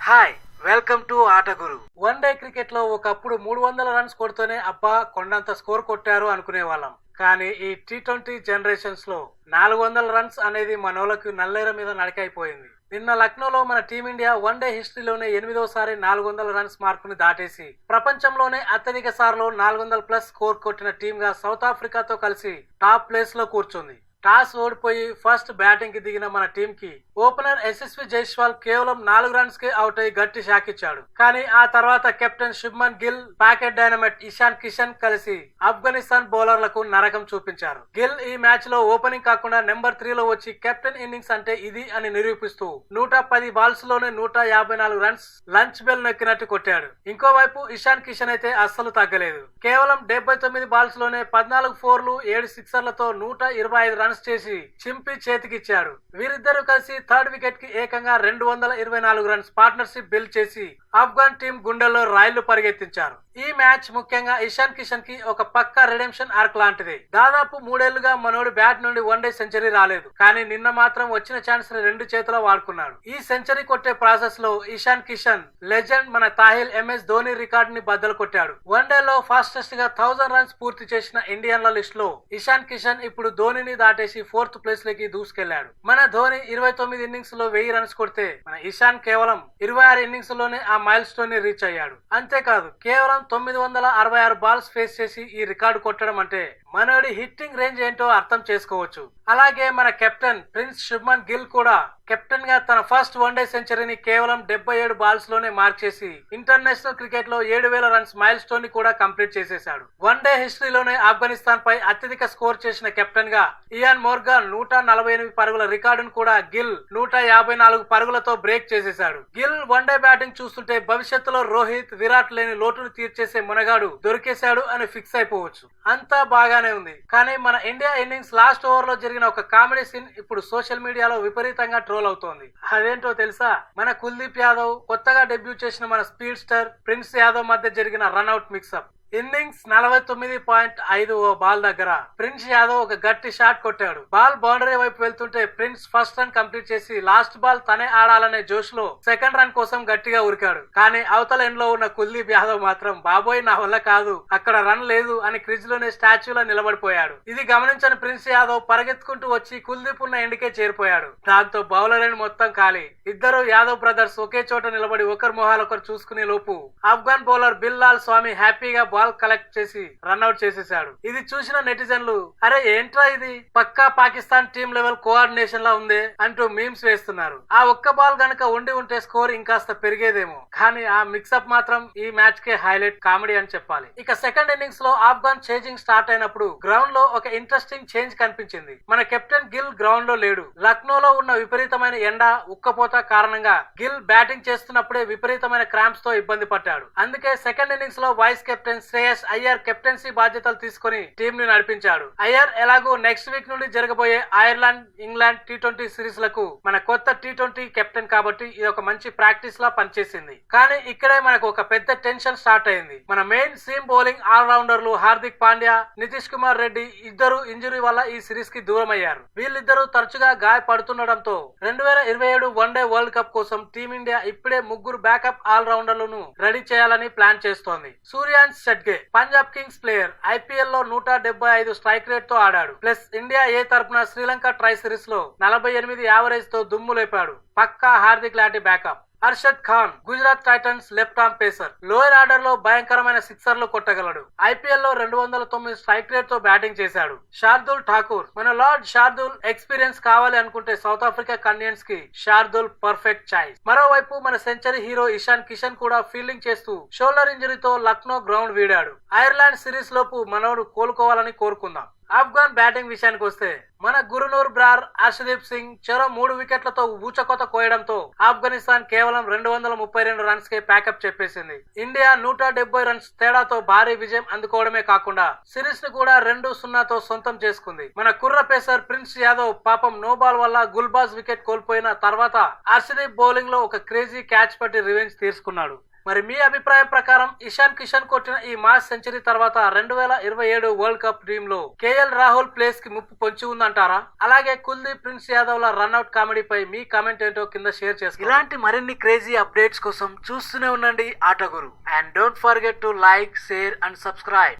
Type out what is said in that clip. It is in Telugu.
హాయ్, వెల్కమ్ టు ఆట గురు. వన్డే క్రికెట్ లో ఒకప్పుడు 300 రన్స్ కొడుతూనే అబ్బా కొండంత స్కోర్ కొట్టారు అనుకునే వాళ్ళం. కానీ ఈ T20 జనరేషన్స్ లో 400 రన్స్ అనేది మనోళ్ళకి నల్లేర మీద నడకైపోయింది. నిన్న లక్నోలో మన టీమిండియా వన్డే హిస్టరీలోనే 8వ సారి 400 రన్స్ మార్కుని దాటేసి ప్రపంచంలోనే అత్యధిక సార్లు 400+ స్కోర్ కొట్టిన టీమ్ గా సౌత్ ఆఫ్రికాతో కలిసి టాప్ ప్లేస్ లో కూర్చుంది. టాస్ ఓడిపోయి ఫస్ట్ బ్యాటింగ్ కి దిగిన మన టీం కి ఓపెనర్ యశస్వి జైస్వాల్ కేవలం 4 రన్స్ కి అవుట్ అయి గట్టి షాక్ ఇచ్చాడు. కానీ ఆ తర్వాత captain Shubman Gill, packet dynamite Ishan Kishan కలిసి ఆఫ్ఘనిస్తాన్ బౌలర్లకు నరకం చూపించారు. గిల్ ఈ మ్యాచ్ లో ఓపెనింగ్ కాకుండా నెంబర్ 3 లో వచ్చి కెప్టెన్ ఇన్నింగ్స్ అంటే ఇది అని నిరూపిస్తూ 110 బాల్స్ లోనే 154 రన్స్ లంచ్ బెల్ నొక్కినట్టు కొట్టాడు. ఇంకోవైపు ఇషాన్ కిషన్ అయితే అస్సలు తగ్గలేదు. కేవలం 79 బాల్స్ లోనే 14 ఫోర్లు 7 సిక్సర్లతో 125 రన్స్ చేసి చింపి చేతికిచ్చాడు. వీరిద్దరూ కలిసి థర్డ్ వికెట్ కి ఏకంగా 224 రన్స్ పార్ట్నర్షిప్ బిల్డ్ చేసి ఆఫ్ఘన్ టీం గుండెల్లో రైళ్లు పరిగెత్తించారు. ఈ మ్యాచ్ ముఖ్యంగా ఇషాన్ కిషన్ కి ఒక పక్కా రిడెంప్షన్ ఆర్క్ లాంటిది. దాదాపు 3 ఏళ్లుగా మనోడి బ్యాట్ నుండి వన్డే సెంచరీ రాలేదు. కానీ నిన్న మాత్రం వచ్చిన ఛాన్స్ ని 2 చేతుల్లో వాడుకున్నాడు. ఈ సెంచరీ కొట్టే ప్రాసెస్ లో ఇషాన్ కిషన్ లెజెండ్ మన తాహిల్ MS ధోని రికార్డ్ ని బద్దలు కొట్టాడు. వన్డేలో ఫాస్టెస్ట్ గా 1000 రన్స్ పూర్తి చేసిన ఇండియన్ల లిస్ట్ లో ఇషాన్ కిషన్ ఇప్పుడు ధోనిని దాటేసి 4th ప్లేస్ లోకి దూసుకెళ్లాడు. మన ధోని 29 ఇన్నింగ్స్ లో 1000 రన్స్ కొడితే మన ఇషాన్ కేవలం 26 ఇన్నింగ్స్ లోనే ఆ మైల్ స్టోన్ ని రీచ్ అయ్యాడు. అంతేకాదు కేవలం 966 బాల్స్ ఫేస్ చేసి ఈ రికార్డు కొట్టడం అంటే మనోడి హిట్టింగ్ రేంజ్ ఏంటో అర్థం చేసుకోవచ్చు. అలాగే మన కెప్టెన్ ప్రిన్స్ శుభ్మన్ గిల్ కూడా కెప్టెన్ గా తన ఫస్ట్ వన్డే సెంచరీని కేవలం 77 బాల్స్ లోనే మార్క్ చేసి ఇంటర్నేషనల్ క్రికెట్ లో 7000 రన్స్ మైల్ స్టోన్ ని కూడా కంప్లీట్ చేసేశాడు. వన్డే హిస్టరీలోనే ఆఫ్ఘనిస్తాన్ పై అత్యధిక స్కోర్ చేసిన కెప్టెన్ గా ఇయాన్ మోర్గాన్ 148 పరుగుల రికార్డును కూడా గిల్ 154 పరుగులతో బ్రేక్ చేసేశాడు. గిల్ వన్డే బ్యాటింగ్ చూస్తుంటే భవిష్యత్తులో రోహిత్, విరాట్ లేని లోటును తీర్చేసే మునగాడు దొరికేశాడు అని ఫిక్స్ అయిపోవచ్చు. అంతా బాగానే ఉంది. కానీ మన ఇండియా ఇన్నింగ్స్ లాస్ట్ ఓవర్ లో జరిగిన ఒక కామెడీ సీన్ ఇప్పుడు సోషల్ మీడియాలో విపరీతంగా ట్రోల్ అవుతోంది. అదేంటో తెలుసా? మన కుల్దీప్ యాదవ్, కొత్తగా డెబ్యూ చేసిన మన స్పీడ్ స్టార్ ప్రిన్స్ యాదవ్ మధ్య జరిగిన రన్అట్ మిక్సప్. ఇన్నింగ్స్ 49.5 బాల్ దగ్గర ప్రిన్స్ యాదవ్ ఒక గట్టి షాట్ కొట్టాడు. బాల్ బౌండరీ వైపు వెళ్తుంటే ప్రిన్స్ ఫస్ట్ రన్ కంప్లీట్ చేసి లాస్ట్ బాల్ తనే ఆడాలనే జోష్ లో సెకండ్ రన్ కోసం గట్టిగా ఉరికాడు. కానీ అవతల ఎండ్ లో ఉన్న కుల్దీప్ యాదవ్ మాత్రం బాబోయ్ నా వల్ల కాదు, అక్కడ రన్ లేదు అని క్రిజ్ లోనే స్టాచ్యూలా నిలబడిపోయాడు. ఇది గమనించిన ప్రిన్స్ యాదవ్ పరిగెత్తుకుంటూ వచ్చి కుల్దీప్ ఉన్న ఎండ్కే చేరిపోయాడు. దాంతో బౌలర్ ఎండ్ మొత్తం ఖాళీ. ఇద్దరు యాదవ్ బ్రదర్స్ ఒకే చోట నిలబడి ఒకరి మొహాలొకరు చూసుకునే లోపు ఆఫ్ఘన్ బౌలర్ బిల్లాల్ స్వామి హ్యాపీగా బాల్ కలెక్ట్ చేసి రన్అట్ చేసేశాడు. ఇది చూసిన నెటిజన్లు అరే ఏంట్రా ఇది, పక్కా పాకిస్తాన్ టీం లెవెల్ కోఆర్డినేషన్ లా ఉంది అంటూ మీమ్స్ వేస్తున్నారు. ఆ ఒక్క బాల్ గనక ఉండి ఉంటే స్కోర్ ఇంకాస్త పెరిగేదేమో. కానీ ఆ మిక్సప్ మాత్రం ఈ మ్యాచ్ కే హైలైట్ కామెడీ అని చెప్పాలి. ఇక సెకండ్ ఇన్నింగ్స్ లో ఆఫ్ఘన్ చేంజింగ్ స్టార్ట్ అయినప్పుడు గ్రౌండ్ లో ఒక ఇంట్రెస్టింగ్ చేంజ్ కనిపించింది. మన కెప్టెన్ గిల్ గ్రౌండ్ లో లేడు. లక్నోలో ఉన్న విపరీతమైన ఎండ, ఉక్కపోత కారణంగా గిల్ బ్యాటింగ్ చేస్తున్నప్పుడే విపరీతమైన క్రాంప్స్ తో ఇబ్బంది పడ్డాడు. అందుకే సెకండ్ ఇన్నింగ్స్ లో vice captain Shreyas Iyer captaincy బాధ్యతలు తీసుకుని టీం ని నడిపించాడు. అయ్యర్ ఎలాగో నెక్స్ట్ వీక్ నుండి జరగబోయే ఐర్లాండ్, ఇంగ్లాండ్ T20 సిరీస్ లకు మన కొత్త T20 కెప్టెన్ కాబట్టి ఇది ఒక మంచి ప్రాక్టీస్ లా పనిచేసింది. కానీ ఇక్కడే మనకు ఒక పెద్ద టెన్షన్ స్టార్ట్ అయింది. మన మెయిన్ సీమ్ బౌలింగ్ ఆల్ రౌండర్లు హార్దిక్ పాండ్యా, నితీష్ కుమార్ రెడ్డి ఇద్దరు ఇంజురీ వల్ల ఈ సిరీస్ కి దూరం అయ్యారు. వీళ్ళిద్దరూ తరచుగా గాయపడుతుండటంతో 2027 వన్డే వరల్డ్ కప్ కోసం టీమిండియా ఇప్పుడే 3 బ్యాకప్ ఆల్ రౌండర్లను రెడీ చేయాలని ప్లాన్ చేస్తోంది. సూర్యాన్స్ షెట్గే పంజాబ్ కింగ్స్ ప్లేయర్, IPL లో 175 స్ట్రైక్ రేట్ తో ఆడాడు. ప్లస్ ఇండియా ఏ తరపున శ్రీలంక ట్రై సిరీస్ లో 48 యావరేజ్ తో దుమ్ము లేపాడు. పక్కా హార్దిక్ లాంటి backup. Arshad Khan Gujarat Titans left arm pacer, lower order లో భయంకరమైన సిక్సర్లు కొట్టగలడు. IPL లో 209 స్ట్రైక్ రేట్ తో బ్యాటింగ్ చేశాడు. శార్దుల్ ఠాకూర్, మన లార్డ్ శార్దుల్ ఎక్స్పీరియన్స్ కావాలి అనుకుంటే సౌత్ ఆఫ్రికా కండియన్స్ కి శార్దుల్ పర్ఫెక్ట్ చాయిస్. మరోవైపు మన సెంచరీ హీరో ఇషాన్ కిషన్ కూడా ఫీల్డింగ్ చేస్తూ షోల్డర్ ఇంజరీతో లక్నో గ్రౌండ్ వీడాడు. ఐర్లాండ్ సిరీస్ లోపు మనోడు కోలుకోవాలని కోరుకుందాం. ఆఫ్ఘన్ బ్యాటింగ్ విషయానికి వస్తే మన గురునూర్ బ్రార్, హర్షదీప్ సింగ్ చెరో 3 వికెట్లతో ఊచకొత కోయడంతో ఆఫ్ఘనిస్తాన్ కేవలం 232 రన్స్ కే ప్యాకప్ చెప్పేసింది. ఇండియా 170 రన్స్ తేడాతో భారీ విజయం అందుకోవడమే కాకుండా సిరీస్ ను కూడా 2-0తో సొంతం చేసుకుంది. మన కుర్ర పేసర్ ప్రిన్స్ యాదవ్ పాపం నో బాల్ వల్ల గుల్బాజ్ వికెట్ కోల్పోయిన తర్వాత హర్షదీప్ బౌలింగ్ లో ఒక క్రేజీ క్యాచ్ పట్టి రివెంజ్ తీర్చుకున్నాడు. మరి మీ అభిప్రాయం ప్రకారం ఇషాన్ కిషన్ కొట్టిన ఈ మాస్ సెంచరీ తర్వాత 2027 వరల్డ్ కప్ టీమ్ లో కేఎల్ రాహుల్ ప్లేస్ కి ముప్పు పొంచి ఉందంటారా? అలాగే కుల్దీప్, ప్రిన్స్ యాదవ్ ల రన్అట్ కామెడీపై మీ కామెంట్ ఏంటో కింద షేర్ చేసుకోండి. ఇలాంటి మరిన్ని క్రేజీ అప్డేట్స్ కోసం చూస్తూనే ఉండండి ఆటగురు. And don't forget to like, share and subscribe.